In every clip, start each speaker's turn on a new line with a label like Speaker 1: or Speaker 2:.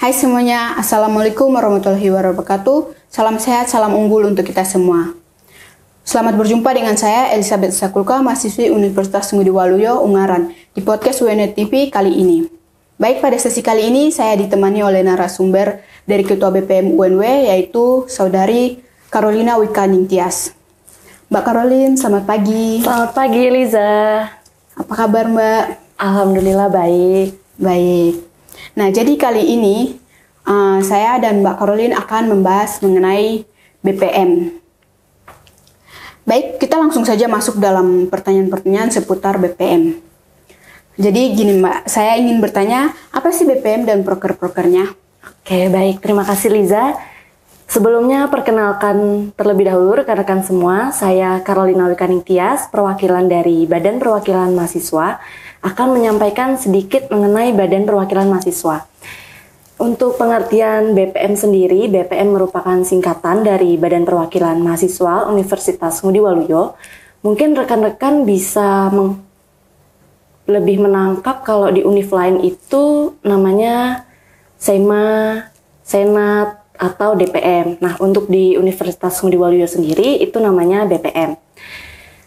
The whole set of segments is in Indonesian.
Speaker 1: Hai semuanya, Assalamualaikum warahmatullahi wabarakatuh. Salam sehat, salam unggul untuk kita semua. Selamat berjumpa dengan saya, Elizabeth Sakulka, mahasiswi Universitas Ngudi Waluyo, Ungaran, di podcast UNET TV kali ini. Baik, pada sesi kali ini saya ditemani oleh narasumber dari Ketua BPM UNW, yaitu Saudari Carolina Wikaning-Tias. Mbak Caroline, selamat pagi.
Speaker 2: Selamat pagi, Liza.
Speaker 1: Apa kabar, Mbak?
Speaker 2: Alhamdulillah baik.
Speaker 1: Baik. Nah, jadi kali ini saya dan Mbak Caroline akan membahas mengenai BPM. Baik, kita langsung saja masuk dalam pertanyaan-pertanyaan seputar BPM. Jadi gini Mbak, saya ingin bertanya, apa sih BPM dan proker-prokernya?
Speaker 2: Oke, baik. Terima kasih, Liza. Sebelumnya, perkenalkan terlebih dahulu rekan-rekan semua, saya Carolina Wikaning-Tias, perwakilan dari Badan Perwakilan Mahasiswa, akan menyampaikan sedikit mengenai Badan Perwakilan Mahasiswa. Untuk pengertian BPM sendiri, BPM merupakan singkatan dari Badan Perwakilan Mahasiswa Universitas Ngudi Waluyo. Mungkin rekan-rekan bisa lebih menangkap kalau di univ lain itu namanya SEMA, Senat, atau DPM. Nah, untuk di Universitas Ngudi Waluyo sendiri itu namanya BPM.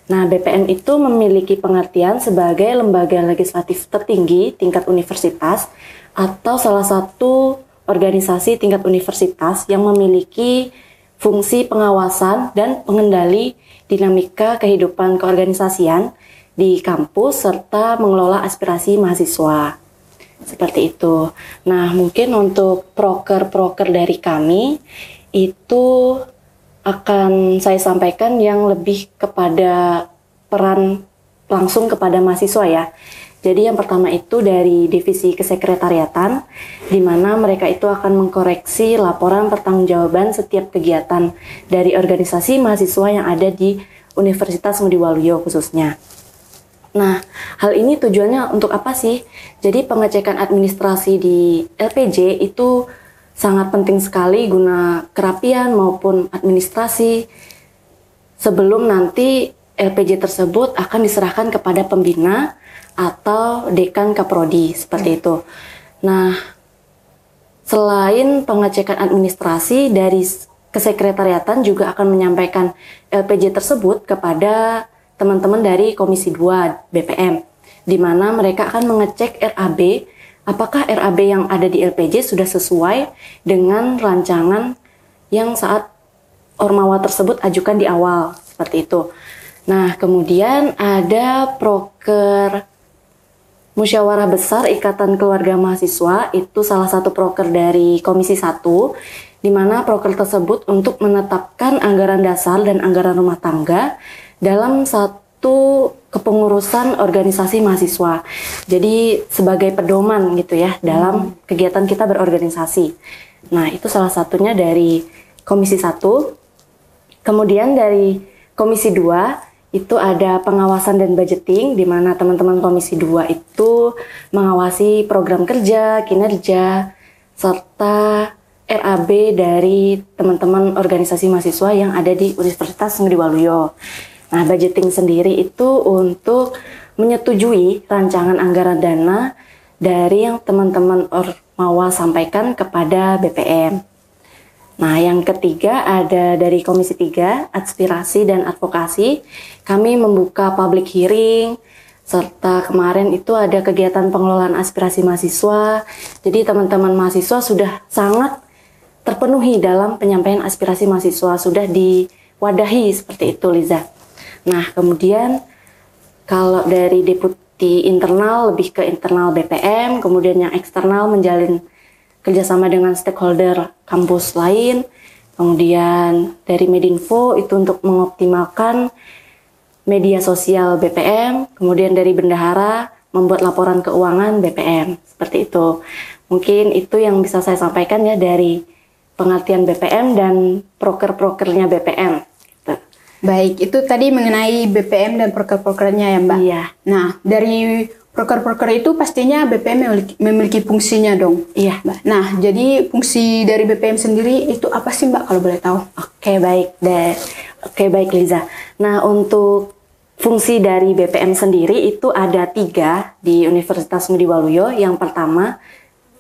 Speaker 2: Nah, BPM itu memiliki pengertian sebagai lembaga legislatif tertinggi tingkat universitas atau salah satu organisasi tingkat universitas yang memiliki fungsi pengawasan dan pengendali dinamika kehidupan keorganisasian di kampus serta mengelola aspirasi mahasiswa. Seperti itu. Nah, mungkin untuk proker-proker dari kami itu akan saya sampaikan yang lebih kepada peran langsung kepada mahasiswa ya. Jadi yang pertama itu dari divisi kesekretariatan, di mana mereka itu akan mengkoreksi laporan pertanggungjawaban setiap kegiatan dari organisasi mahasiswa yang ada di Universitas Ngudi Waluyo khususnya. Nah, hal ini tujuannya untuk apa sih? Jadi pengecekan administrasi di LPJ itu sangat penting sekali guna kerapian maupun administrasi sebelum nanti LPJ tersebut akan diserahkan kepada pembina atau dekan kaprodi, seperti itu. Nah, selain pengecekan administrasi, dari kesekretariatan juga akan menyampaikan LPJ tersebut kepada teman-teman dari Komisi 2 BPM, di mana mereka akan mengecek RAB, apakah RAB yang ada di LPJ sudah sesuai dengan rancangan yang saat Ormawa tersebut ajukan di awal, seperti itu. Nah, kemudian ada proker Musyawarah Besar Ikatan Keluarga Mahasiswa, itu salah satu proker dari Komisi 1, di mana proker tersebut untuk menetapkan anggaran dasar dan anggaran rumah tangga dalam satu kepengurusan organisasi mahasiswa. Jadi sebagai pedoman gitu ya dalam kegiatan kita berorganisasi. Nah, itu salah satunya dari Komisi 1. Kemudian dari Komisi 2 itu ada pengawasan dan budgeting, di mana teman-teman Komisi 2 itu mengawasi program kerja, kinerja, serta RAB dari teman-teman organisasi mahasiswa yang ada di Universitas Ngudi Waluyo. Nah, budgeting sendiri itu untuk menyetujui rancangan anggaran dana dari yang teman-teman Ormawa sampaikan kepada BPM. Nah, yang ketiga ada dari Komisi 3, Aspirasi dan Advokasi. Kami membuka public hearing, serta kemarin itu ada kegiatan pengelolaan aspirasi mahasiswa. Jadi teman-teman mahasiswa sudah sangat terpenuhi dalam penyampaian aspirasi mahasiswa, sudah diwadahi seperti itu, Liza. Nah, kemudian kalau dari deputi internal lebih ke internal BPM, kemudian yang eksternal menjalin kerjasama dengan stakeholder kampus lain, kemudian dari Medinfo itu untuk mengoptimalkan media sosial BPM, kemudian dari bendahara membuat laporan keuangan BPM, seperti itu. Mungkin itu yang bisa saya sampaikan ya dari pengertian BPM dan proker-prokernya BPM.
Speaker 1: Baik, itu tadi mengenai BPM dan proker-prokernya ya Mbak?
Speaker 2: Iya.
Speaker 1: Nah, dari proker-proker itu pastinya BPM memiliki fungsinya dong?
Speaker 2: Iya.
Speaker 1: Mbak. Nah, jadi fungsi dari BPM sendiri itu apa sih Mbak kalau boleh tahu?
Speaker 2: Oke, baik Liza. Nah, untuk fungsi dari BPM sendiri itu ada 3 di Universitas Ngudi Waluyo. Yang pertama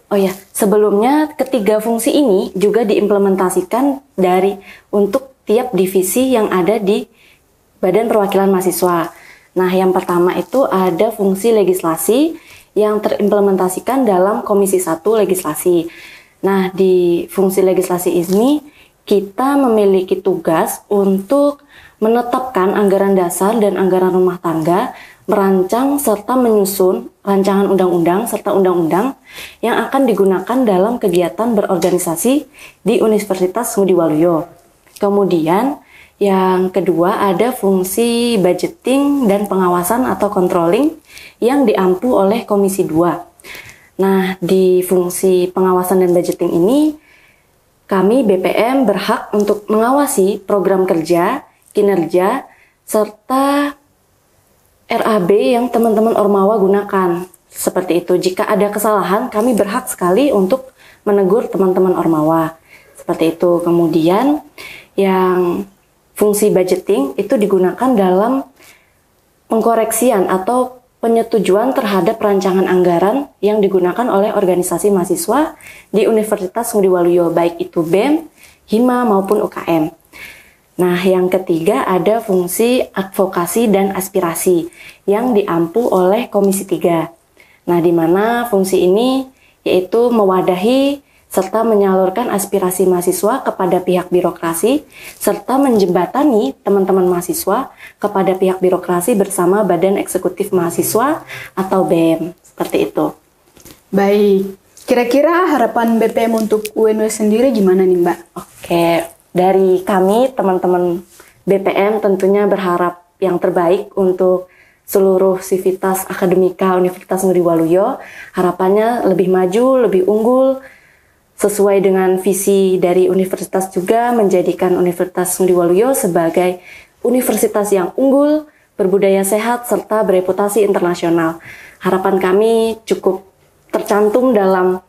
Speaker 2: Oh ya, sebelumnya ketiga fungsi ini juga diimplementasikan untuk tiap divisi yang ada di Badan Perwakilan Mahasiswa. Nah, yang pertama itu ada fungsi legislasi yang terimplementasikan dalam Komisi 1 Legislasi. Nah, di fungsi legislasi ini kita memiliki tugas untuk menetapkan anggaran dasar dan anggaran rumah tangga, merancang serta menyusun rancangan undang-undang serta undang-undang yang akan digunakan dalam kegiatan berorganisasi di Universitas Ngudi Waluyo. Kemudian yang kedua ada fungsi budgeting dan pengawasan atau controlling yang diampu oleh Komisi 2. Nah, di fungsi pengawasan dan budgeting ini kami BPM berhak untuk mengawasi program kerja, kinerja, serta RAB yang teman-teman Ormawa gunakan. Seperti itu. Jika ada kesalahan, kami berhak sekali untuk menegur teman-teman Ormawa. Seperti itu. Kemudian yang fungsi budgeting itu digunakan dalam pengkoreksian atau penyetujuan terhadap rancangan anggaran yang digunakan oleh organisasi mahasiswa di Universitas Ngudi Waluyo, baik itu BEM, HIMA maupun UKM. Nah, yang ketiga ada fungsi advokasi dan aspirasi yang diampu oleh Komisi 3. Nah, di mana fungsi ini yaitu mewadahi serta menyalurkan aspirasi mahasiswa kepada pihak birokrasi, serta menjembatani teman-teman mahasiswa kepada pihak birokrasi bersama Badan Eksekutif Mahasiswa atau BEM. Seperti itu.
Speaker 1: Baik, kira-kira harapan BPM untuk UNW sendiri gimana nih Mbak?
Speaker 2: Oke, dari kami teman-teman BPM tentunya berharap yang terbaik untuk seluruh sivitas akademika Universitas Ngudi Waluyo. Harapannya lebih maju, lebih unggul, sesuai dengan visi dari universitas juga menjadikan Universitas Ngudi Waluyo sebagai universitas yang unggul, berbudaya sehat, serta bereputasi internasional. Harapan kami cukup tercantum dalam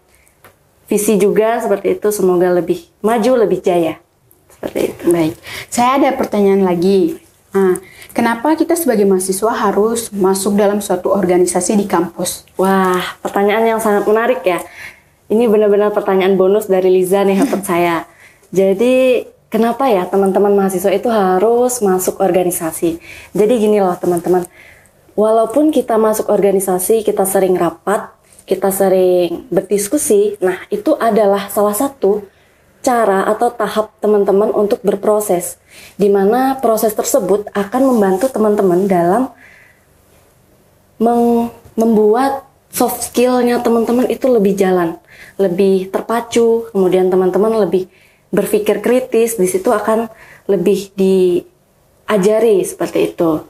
Speaker 2: visi juga seperti itu, semoga lebih maju, lebih jaya. Seperti itu.
Speaker 1: Baik, saya ada pertanyaan lagi. Nah, kenapa kita sebagai mahasiswa harus masuk dalam suatu organisasi di kampus?
Speaker 2: Wah, pertanyaan yang sangat menarik ya. Ini benar-benar pertanyaan bonus dari Liza nih untuk saya. Jadi, kenapa ya teman-teman mahasiswa itu harus masuk organisasi? Jadi gini loh teman-teman, walaupun kita masuk organisasi, kita sering rapat, kita sering berdiskusi, nah itu adalah salah satu cara atau tahap teman-teman untuk berproses. Di mana proses tersebut akan membantu teman-teman dalam membuat soft skill-nya teman-teman itu lebih jalan, lebih terpacu, kemudian teman-teman lebih berpikir kritis, di situ akan lebih diajari seperti itu.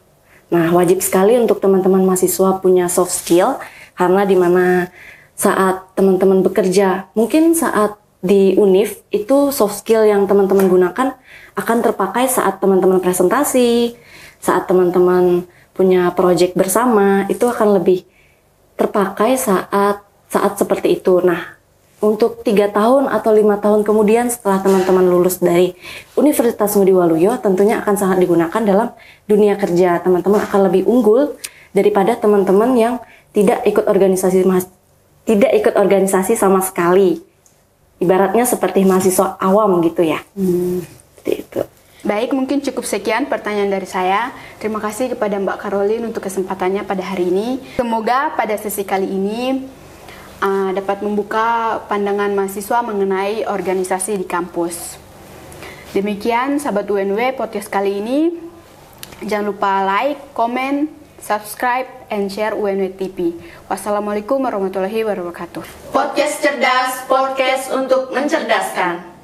Speaker 2: Nah, wajib sekali untuk teman-teman mahasiswa punya soft skill, karena dimana saat teman-teman bekerja, mungkin saat di UNIF itu soft skill yang teman-teman gunakan akan terpakai saat teman-teman presentasi, saat teman-teman punya project bersama, itu akan lebih terpakai saat seperti itu. Nah, untuk 3 tahun atau 5 tahun kemudian setelah teman-teman lulus dari Universitas Ngudi Waluyo, tentunya akan sangat digunakan dalam dunia kerja. Teman-teman akan lebih unggul daripada teman-teman yang tidak ikut organisasi sama sekali. Ibaratnya seperti mahasiswa awam gitu ya. Seperti itu.
Speaker 1: Baik, mungkin cukup sekian pertanyaan dari saya. Terima kasih kepada Mbak Caroline untuk kesempatannya pada hari ini. Semoga pada sesi kali ini dapat membuka pandangan mahasiswa mengenai organisasi di kampus. Demikian sahabat UNW podcast kali ini. Jangan lupa like, comment, subscribe, and share UNW TV. Wassalamualaikum warahmatullahi wabarakatuh.
Speaker 2: Podcast cerdas, podcast untuk mencerdaskan.